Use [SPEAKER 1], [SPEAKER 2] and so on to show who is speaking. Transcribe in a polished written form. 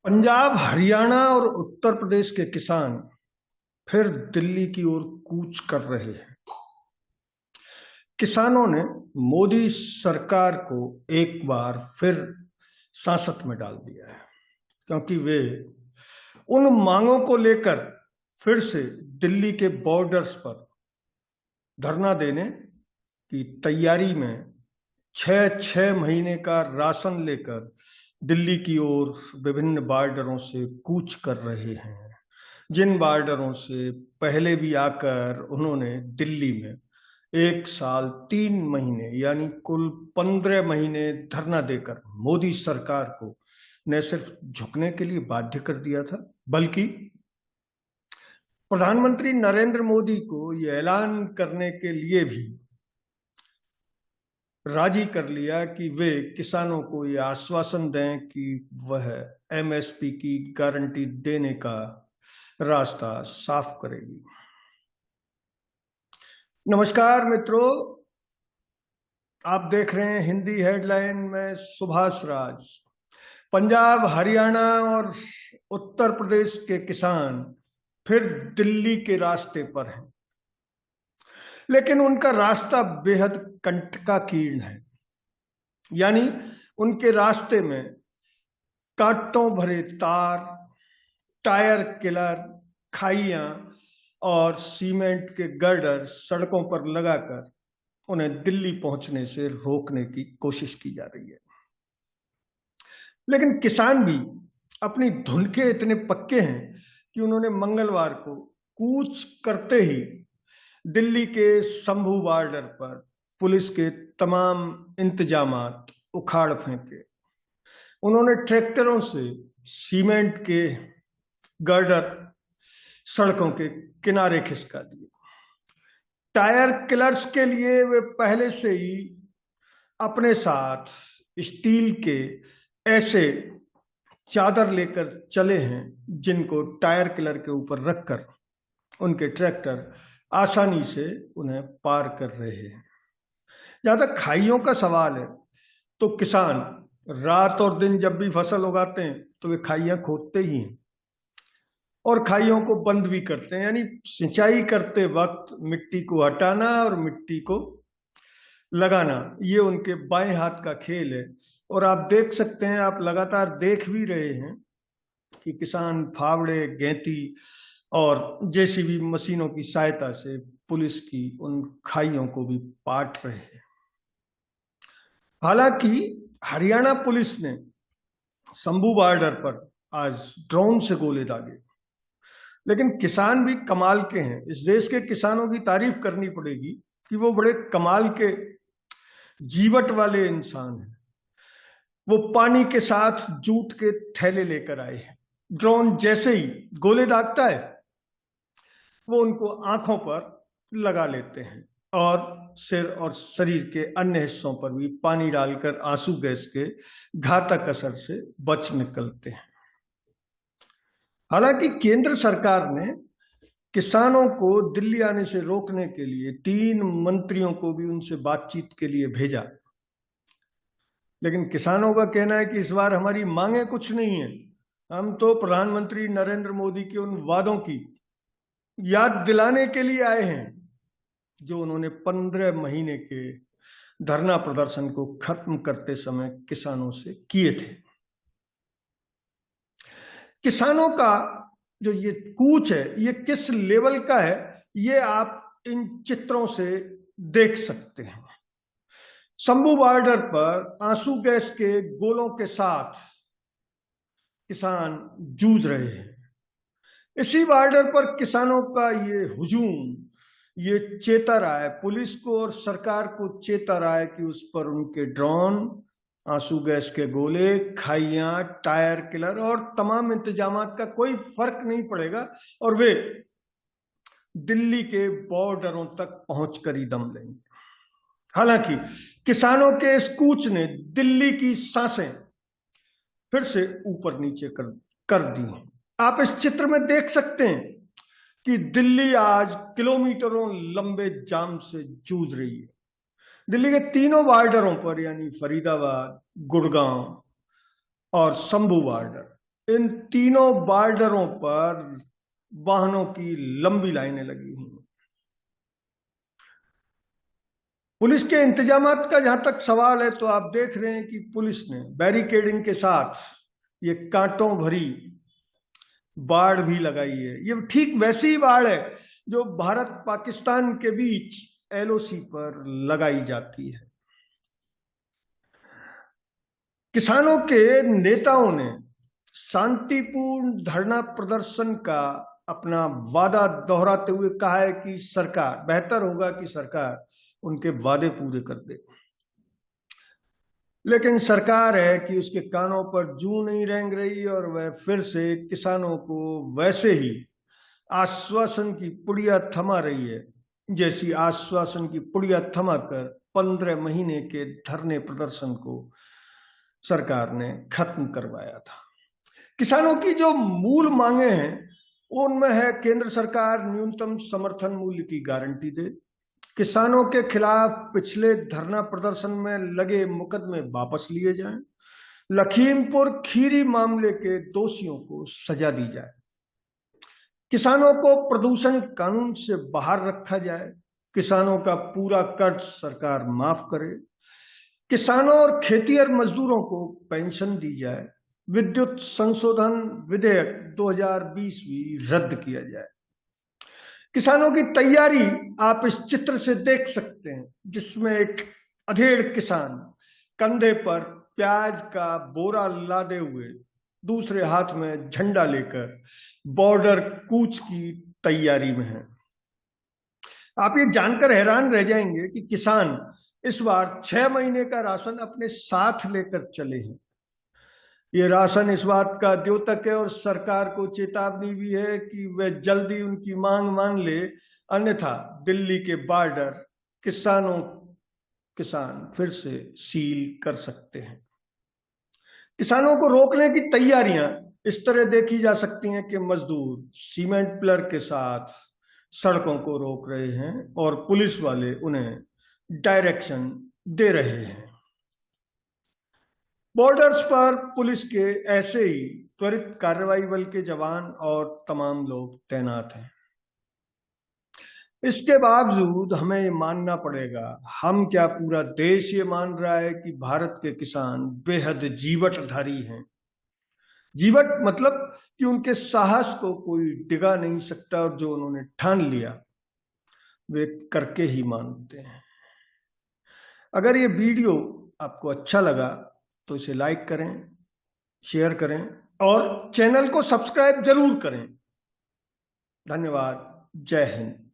[SPEAKER 1] पंजाब, हरियाणा और उत्तर प्रदेश के किसान फिर दिल्ली की ओर कूच कर रहे हैं। किसानों ने मोदी सरकार को एक बार फिर सांसत में डाल दिया है, क्योंकि वे उन मांगों को लेकर फिर से दिल्ली के बॉर्डर्स पर धरना देने की तैयारी में 6 महीने का राशन लेकर दिल्ली की ओर विभिन्न बॉर्डरों से कूच कर रहे हैं। जिन बॉर्डरों से पहले भी आकर उन्होंने दिल्ली में 1 साल 3 महीने यानी कुल 15 महीने धरना देकर मोदी सरकार को न सिर्फ झुकने के लिए बाध्य कर दिया था, बल्कि प्रधानमंत्री नरेंद्र मोदी को यह ऐलान करने के लिए भी राजी कर लिया कि वे किसानों को यह आश्वासन दें कि वह एमएसपी की गारंटी देने का रास्ता साफ करेगी। नमस्कार मित्रों, आप देख रहे हैं हिंदी हेडलाइन में सुभाष राज। पंजाब, हरियाणा और उत्तर प्रदेश के किसान फिर दिल्ली के रास्ते पर हैं, लेकिन उनका रास्ता बेहद कंटकाकीर्ण है। यानी उनके रास्ते में कांटों भरे तार, टायर किलर, खाइयां और सीमेंट के गर्डर सड़कों पर लगाकर उन्हें दिल्ली पहुंचने से रोकने की कोशिश की जा रही है। लेकिन किसान भी अपनी धुन के इतने पक्के हैं कि उन्होंने मंगलवार को कूच करते ही दिल्ली के शंभू बॉर्डर पर पुलिस के तमाम इंतजामात उखाड़ फेंके। उन्होंने ट्रैक्टरों से सीमेंट के गर्डर सड़कों के किनारे खिसका दिए। टायर किलर्स के लिए वे पहले से ही अपने साथ स्टील के ऐसे चादर लेकर चले हैं जिनको टायर किलर के ऊपर रखकर उनके ट्रैक्टर आसानी से उन्हें पार कर रहे हैं। जहां तक खाइयों का सवाल है, तो किसान रात और दिन जब भी फसल उगाते हैं तो वे खाइयां खोदते ही हैं और खाइयों को बंद भी करते हैं। यानी सिंचाई करते वक्त मिट्टी को हटाना और मिट्टी को लगाना, ये उनके बाएं हाथ का खेल है। और आप देख सकते हैं, आप लगातार देख भी रहे हैं कि किसान फावड़े, गैंती और जेसीबी मशीनों की सहायता से पुलिस की उन खाइयों को भी पाट रहे हैं। हालांकि हरियाणा पुलिस ने शंभू बॉर्डर पर आज ड्रोन से गोले दागे, लेकिन किसान भी कमाल के हैं। इस देश के किसानों की तारीफ करनी पड़ेगी कि वो बड़े कमाल के जीवट वाले इंसान हैं। वो पानी के साथ जूट के थैले लेकर आए हैं। ड्रोन जैसे ही गोले दागता है वो उनको आंखों पर लगा लेते हैं और सिर और शरीर के अन्य हिस्सों पर भी पानी डालकर आंसू गैस के घातक असर से बच निकलते हैं। हालांकि केंद्र सरकार ने किसानों को दिल्ली आने से रोकने के लिए 3 मंत्रियों को भी उनसे बातचीत के लिए भेजा, लेकिन किसानों का कहना है कि इस बार हमारी मांगे कुछ नहीं है। हम तो प्रधानमंत्री नरेंद्र मोदी के उन वादों की याद दिलाने के लिए आए हैं जो उन्होंने 15 महीने के धरना प्रदर्शन को खत्म करते समय किसानों से किए थे। किसानों का जो ये कूच है, ये किस लेवल का है, ये आप इन चित्रों से देख सकते हैं। शंभू बॉर्डर पर आंसू गैस के गोलों के साथ किसान जूझ रहे हैं। इसी बॉर्डर पर किसानों का ये हुजूम ये चेता रहा है, पुलिस को और सरकार को चेता रहा है कि उस पर उनके ड्रोन, आंसू गैस के गोले, खाइयां, टायर किलर और तमाम इंतजामात का कोई फर्क नहीं पड़ेगा और वे दिल्ली के बॉर्डरों तक पहुंचकर ही दम लेंगे। हालांकि किसानों के इस कूच ने दिल्ली की सांसें फिर से ऊपर नीचे कर दी हैं। आप इस चित्र में देख सकते हैं कि दिल्ली आज किलोमीटरों लंबे जाम से जूझ रही है। दिल्ली के तीनों बॉर्डरों पर, यानी फरीदाबाद, गुड़गांव और शंभू बॉर्डर, इन तीनों बॉर्डरों पर वाहनों की लंबी लाइनें लगी हुई। पुलिस के इंतजामात का जहां तक सवाल है, तो आप देख रहे हैं कि पुलिस ने बैरिकेडिंग के साथ ये कांटों भरी बाड़ भी लगाई है। ये ठीक वैसी बाड़ है जो भारत पाकिस्तान के बीच एलओसी पर लगाई जाती है। किसानों के नेताओं ने शांतिपूर्ण धरना प्रदर्शन का अपना वादा दोहराते हुए कहा है कि सरकार, बेहतर होगा कि सरकार उनके वादे पूरे कर दे। लेकिन सरकार है कि उसके कानों पर जूं नहीं रेंग रही और वह फिर से किसानों को वैसे ही आश्वासन की पुड़िया थमा रही है जैसी आश्वासन की पुड़िया थमाकर 15 महीने के धरने प्रदर्शन को सरकार ने खत्म करवाया था। किसानों की जो मूल मांगे हैं उनमें है केंद्र सरकार न्यूनतम समर्थन मूल्य की गारंटी दे, किसानों के खिलाफ पिछले धरना प्रदर्शन में लगे मुकदमे वापस लिए जाएं, लखीमपुर खीरी मामले के दोषियों को सजा दी जाए, किसानों को प्रदूषण कानून से बाहर रखा जाए, किसानों का पूरा कर्ज सरकार माफ करे, किसानों और खेतिहर मजदूरों को पेंशन दी जाए, विद्युत संशोधन विधेयक 2020 भी रद्द किया जाए। किसानों की तैयारी आप इस चित्र से देख सकते हैं, जिसमें एक अधेड़ किसान कंधे पर प्याज का बोरा लादे हुए दूसरे हाथ में झंडा लेकर बॉर्डर कूच की तैयारी में है। आप ये जानकर हैरान रह जाएंगे कि किसान इस बार 6 महीने का राशन अपने साथ लेकर चले हैं। ये राशन इस बात का द्योतक है और सरकार को चेतावनी भी है कि वे जल्दी उनकी मांग मान ले, अन्यथा दिल्ली के बॉर्डर किसान फिर से सील कर सकते हैं। किसानों को रोकने की तैयारियां इस तरह देखी जा सकती हैं कि मजदूर सीमेंट पिलर के साथ सड़कों को रोक रहे हैं और पुलिस वाले उन्हें डायरेक्शन दे रहे हैं। बॉर्डर्स पर पुलिस के ऐसे ही त्वरित कार्रवाई बल के जवान और तमाम लोग तैनात हैं। इसके बावजूद हमें ये मानना पड़ेगा, हम क्या पूरा देश ये मान रहा है कि भारत के किसान बेहद जीवटधारी हैं। जीवट मतलब कि उनके साहस को कोई डिगा नहीं सकता और जो उन्होंने ठान लिया वे करके ही मानते हैं। अगर ये वीडियो आपको अच्छा लगा तो इसे लाइक करें, शेयर करें और चैनल को सब्सक्राइब जरूर करें। धन्यवाद। जय हिंद।